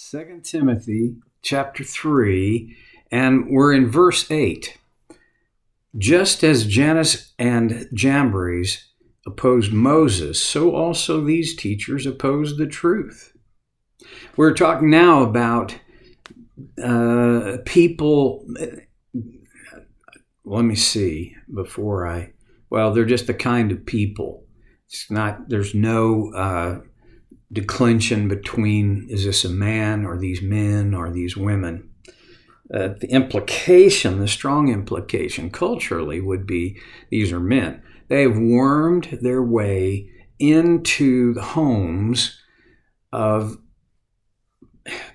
2 Timothy chapter 3, and we're in verse 8. Just as Jannes and Jambres opposed Moses, so also these teachers oppose the truth. We're talking now about people. Let me see they're just the kind of people. There's no declension between, is this a man or these men or these women? The strong implication culturally would be these are men. They have wormed their way into the homes of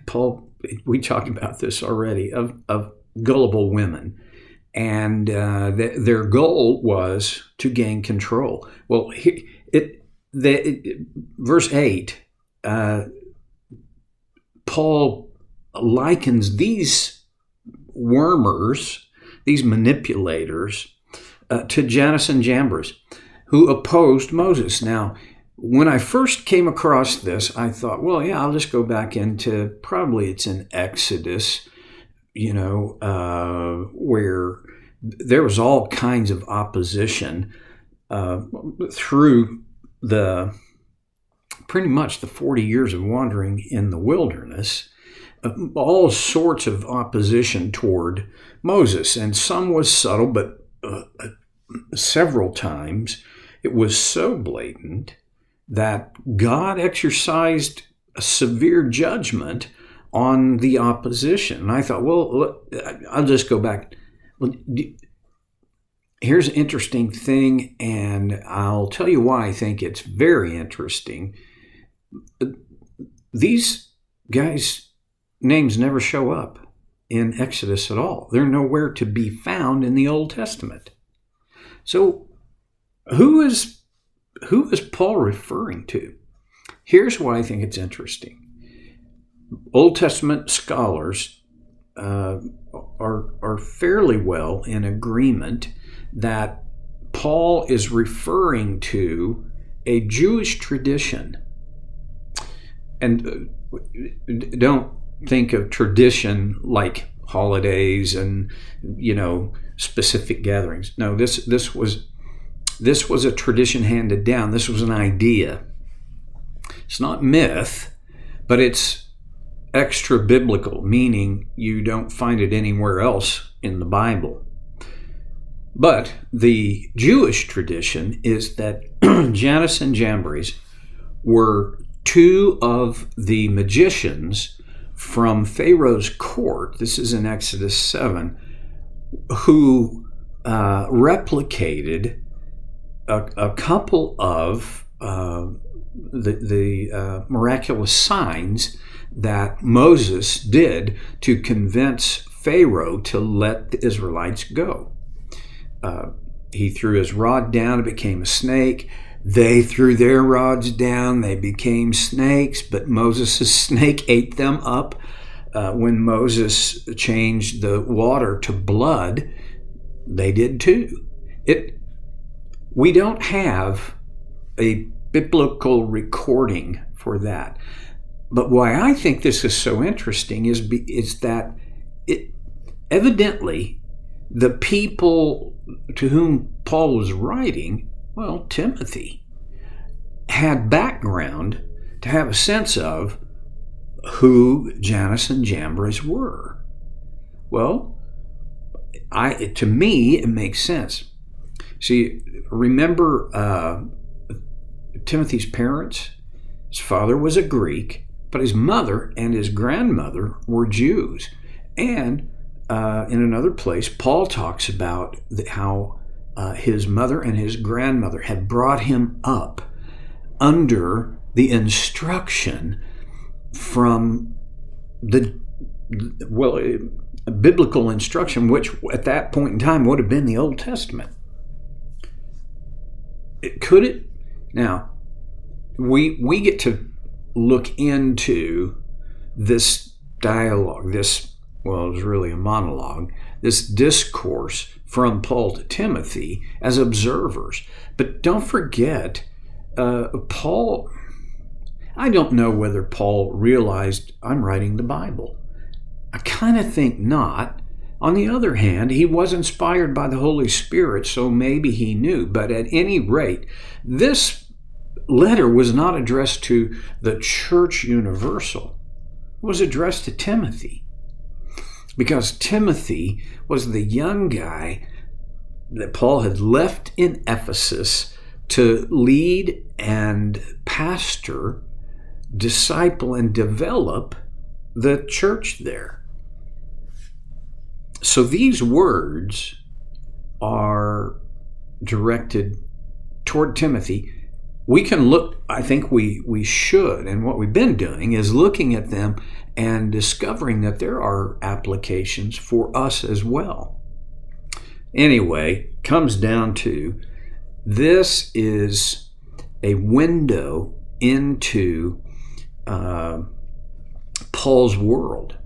Paul. We talked about this already, of gullible women. And their goal was to gain control. Well, verse 8, Paul likens these wormers, these manipulators, to Jannes and Jambres, who opposed Moses. Now, when I first came across this, I thought, I'll just go back into, probably it's in Exodus, where there was all kinds of opposition through pretty much the 40 years of wandering in the wilderness, all sorts of opposition toward Moses. And some was subtle, but several times it was so blatant that God exercised a severe judgment on the opposition. And I thought, I'll just go back. Here's an interesting thing, and I'll tell you why I think it's very interesting. These guys' names never show up in Exodus at all. They're nowhere to be found in the Old Testament. So who is Paul referring to? Here's why I think it's interesting. Old Testament scholars are fairly well in agreement that Paul is referring to a Jewish tradition. And don't think of tradition like holidays and, specific gatherings. No, this was a tradition handed down. This was an idea. It's not myth, but it's extra biblical, meaning you don't find it anywhere else in the Bible. But the Jewish tradition is that Jannes and Jambres were two of the magicians from Pharaoh's court, this is in Exodus 7, who replicated a couple of the miraculous signs that Moses did to convince Pharaoh to let the Israelites go. He threw his rod down, it became a snake. They threw their rods down, they became snakes, but Moses' snake ate them up. When Moses changed the water to blood, they did too. We don't have a biblical recording for that. But why I think this is so interesting is that evidently the people to whom Paul was writing, Timothy, had background to have a sense of who Jannes and Jambres were. Well, to me, it makes sense. See, remember Timothy's parents? His father was a Greek, but his mother and his grandmother were Jews. And in another place, Paul talks about how his mother and his grandmother had brought him up under the instruction from biblical instruction, which at that point in time would have been the Old Testament. Could it? Now, we get to look into this dialogue, it was really a monologue, this discourse from Paul to Timothy as observers. But don't forget, Paul, I don't know whether Paul realized I'm writing the Bible. I kind of think not. On the other hand, he was inspired by the Holy Spirit, so maybe he knew. But at any rate, this letter was not addressed to the church universal. It was addressed to Timothy, because Timothy was the young guy that Paul had left in Ephesus to lead and pastor, disciple, and develop the church there. So these words are directed toward Timothy. We can look, I think we should, and what we've been doing is looking at them and discovering that there are applications for us as well. Anyway, comes down to this is a window into Paul's world.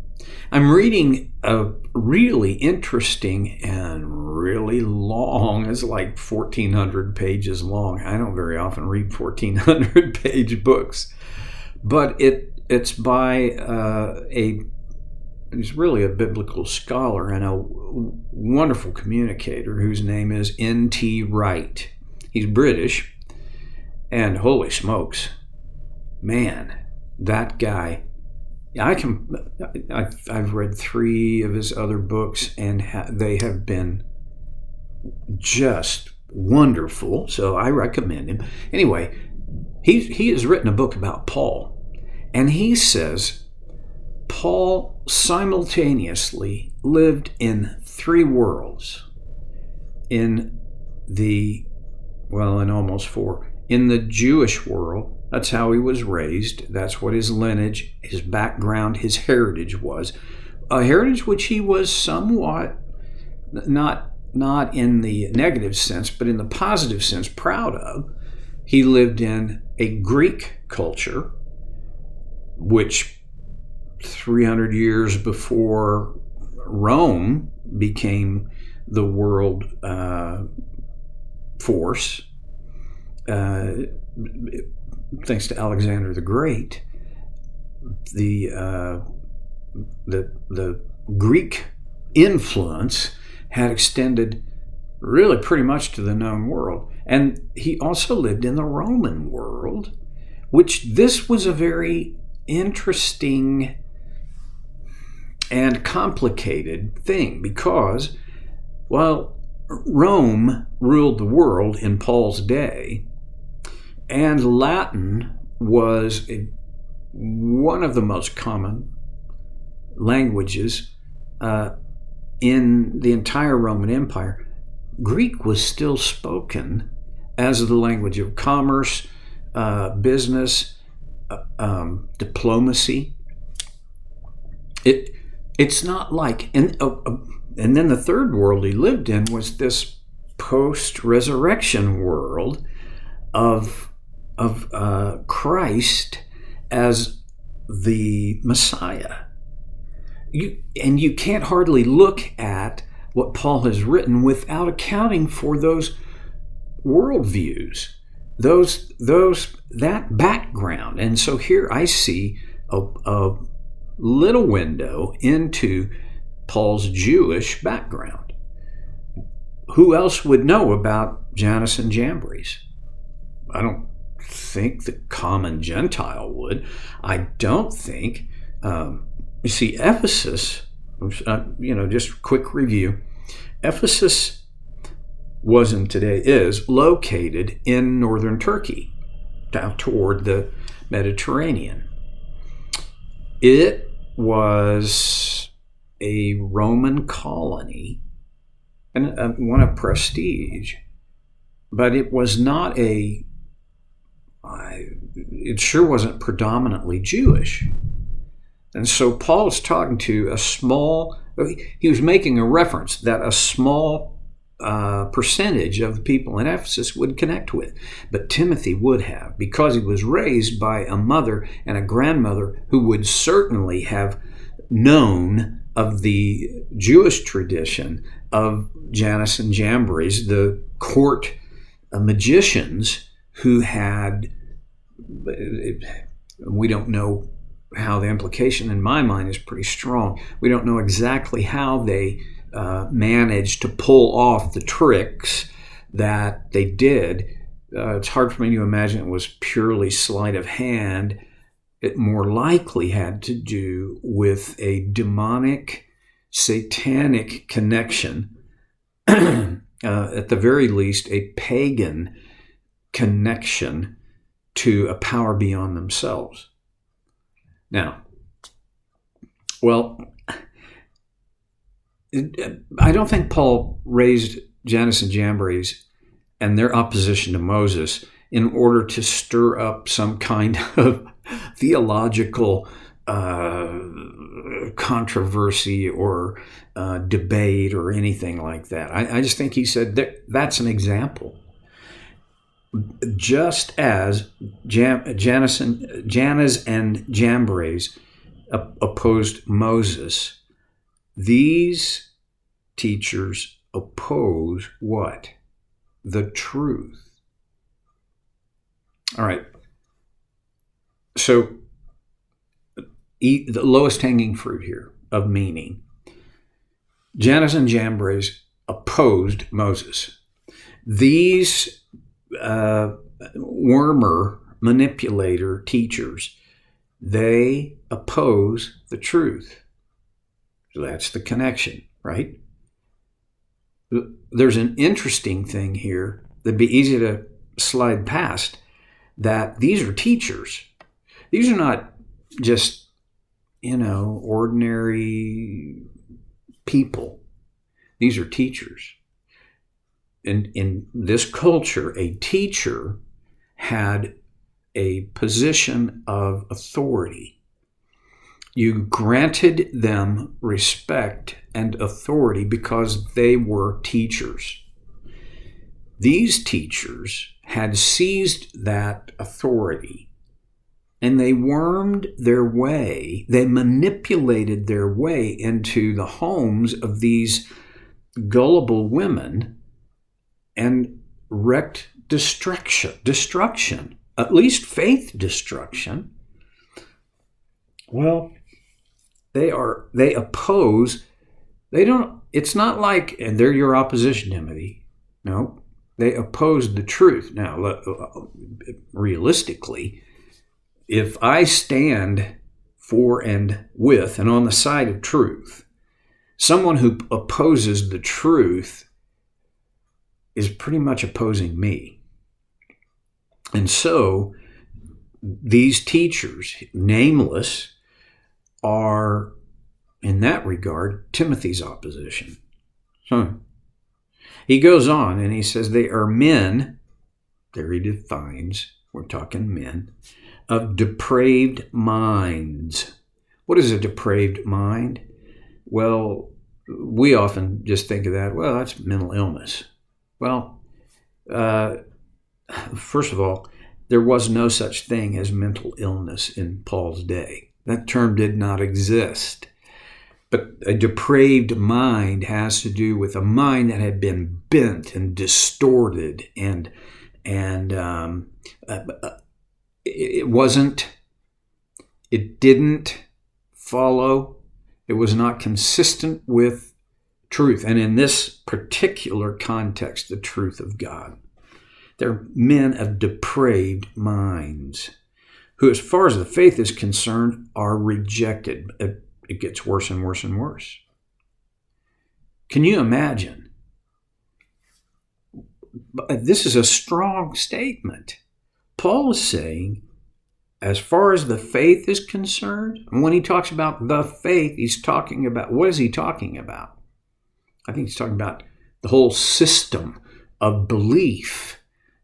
I'm reading a really interesting and really long, it's like 1,400 pages long. I don't very often read 1,400 page books, but it's by he's really a biblical scholar and a wonderful communicator whose name is N.T. Wright. He's British, and holy smokes, man, that guy. I've read 3 of his other books, and they have been just wonderful, so I recommend him. Anyway, he has written a book about Paul, and he says Paul simultaneously lived in 3 worlds. In almost 4. In the Jewish world, that's how he was raised. That's what his lineage, his background, his heritage was. A heritage which he was somewhat, not in the negative sense, but in the positive sense, proud of. He lived in a Greek culture, which 300 years before Rome became the world force, thanks to Alexander the Great, the Greek influence had extended really pretty much to the known world. And he also lived in the Roman world, which this was a very interesting and complicated thing because, while Rome ruled the world in Paul's day, and Latin was one of the most common languages in the entire Roman Empire, Greek was still spoken as the language of commerce, business, diplomacy. It's not like, and then the third world he lived in was this post-resurrection world of Christ as the Messiah. You can't hardly look at what Paul has written without accounting for those worldviews, that background. And so here I see a little window into Paul's Jewish background. Who else would know about Jannes and Jambres? I don't think the common Gentile would. I don't think. You see, Ephesus, just quick review. Ephesus is located in northern Turkey, down toward the Mediterranean. It was a Roman colony and one of prestige, but it was not it sure wasn't predominantly Jewish. And so Paul's talking to he was making a reference that a small percentage of the people in Ephesus would connect with. But Timothy would have, because he was raised by a mother and a grandmother who would certainly have known of the Jewish tradition of Jannes and Jambres, the court magicians who had We don't know how the implication in my mind is pretty strong. We don't know exactly how they managed to pull off the tricks that they did. It's hard for me to imagine it was purely sleight of hand. It more likely had to do with a demonic, satanic connection, at the very least, a pagan connection to a power beyond themselves. Now, well, I don't think Paul raised Jannes and Jambres and their opposition to Moses in order to stir up some kind of theological controversy or debate or anything like that. I just think he said that's an example. Just as Jannes and Jambres opposed Moses, these teachers oppose what? The truth. All right. So the lowest hanging fruit here of meaning. Jannes and Jambres opposed Moses. These wormer, manipulator teachers, they oppose the truth. So that's the connection, right? There's an interesting thing here that'd be easy to slide past, that these are teachers. These are not just, ordinary people. These are teachers. In this culture, a teacher had a position of authority. You granted them respect and authority because they were teachers. These teachers had seized that authority and they wormed their way, they manipulated their way into the homes of these gullible women and wreaked destruction, at least faith destruction. Well, they oppose, it's not like, and they're your opposition, Timothy. No, they oppose the truth. Now, realistically, if I stand for and with and on the side of truth, someone who opposes the truth is pretty much opposing me. And so these teachers, nameless, are, in that regard, Timothy's opposition. He goes on and he says they are men, there he defines, we're talking men, of depraved minds. What is a depraved mind? Well, we often just think of that, well, that's mental illness. Well, first of all, there was no such thing as mental illness in Paul's day. That term did not exist. But a depraved mind has to do with a mind that had been bent and distorted, and it didn't follow, it was not consistent with truth. And in this particular context, the truth of God. They're men of depraved minds who, as far as the faith is concerned, are rejected. It gets worse and worse and worse. Can you imagine? This is a strong statement. Paul is saying, as far as the faith is concerned, and when he talks about the faith, he's talking about, what is he talking about? I think he's talking about the whole system of belief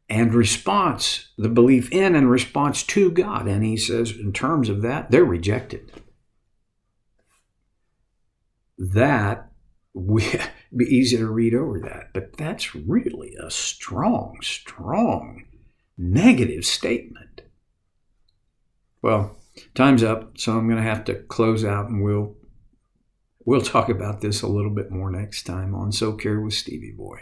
and response, the belief in and response to God. And he says, in terms of that, they're rejected. That would be easy to read over that, but that's really a strong negative statement. Well, time's up, so I'm going to have to close out, and we'll talk about this a little bit more next time on So Care with Stevie Boy.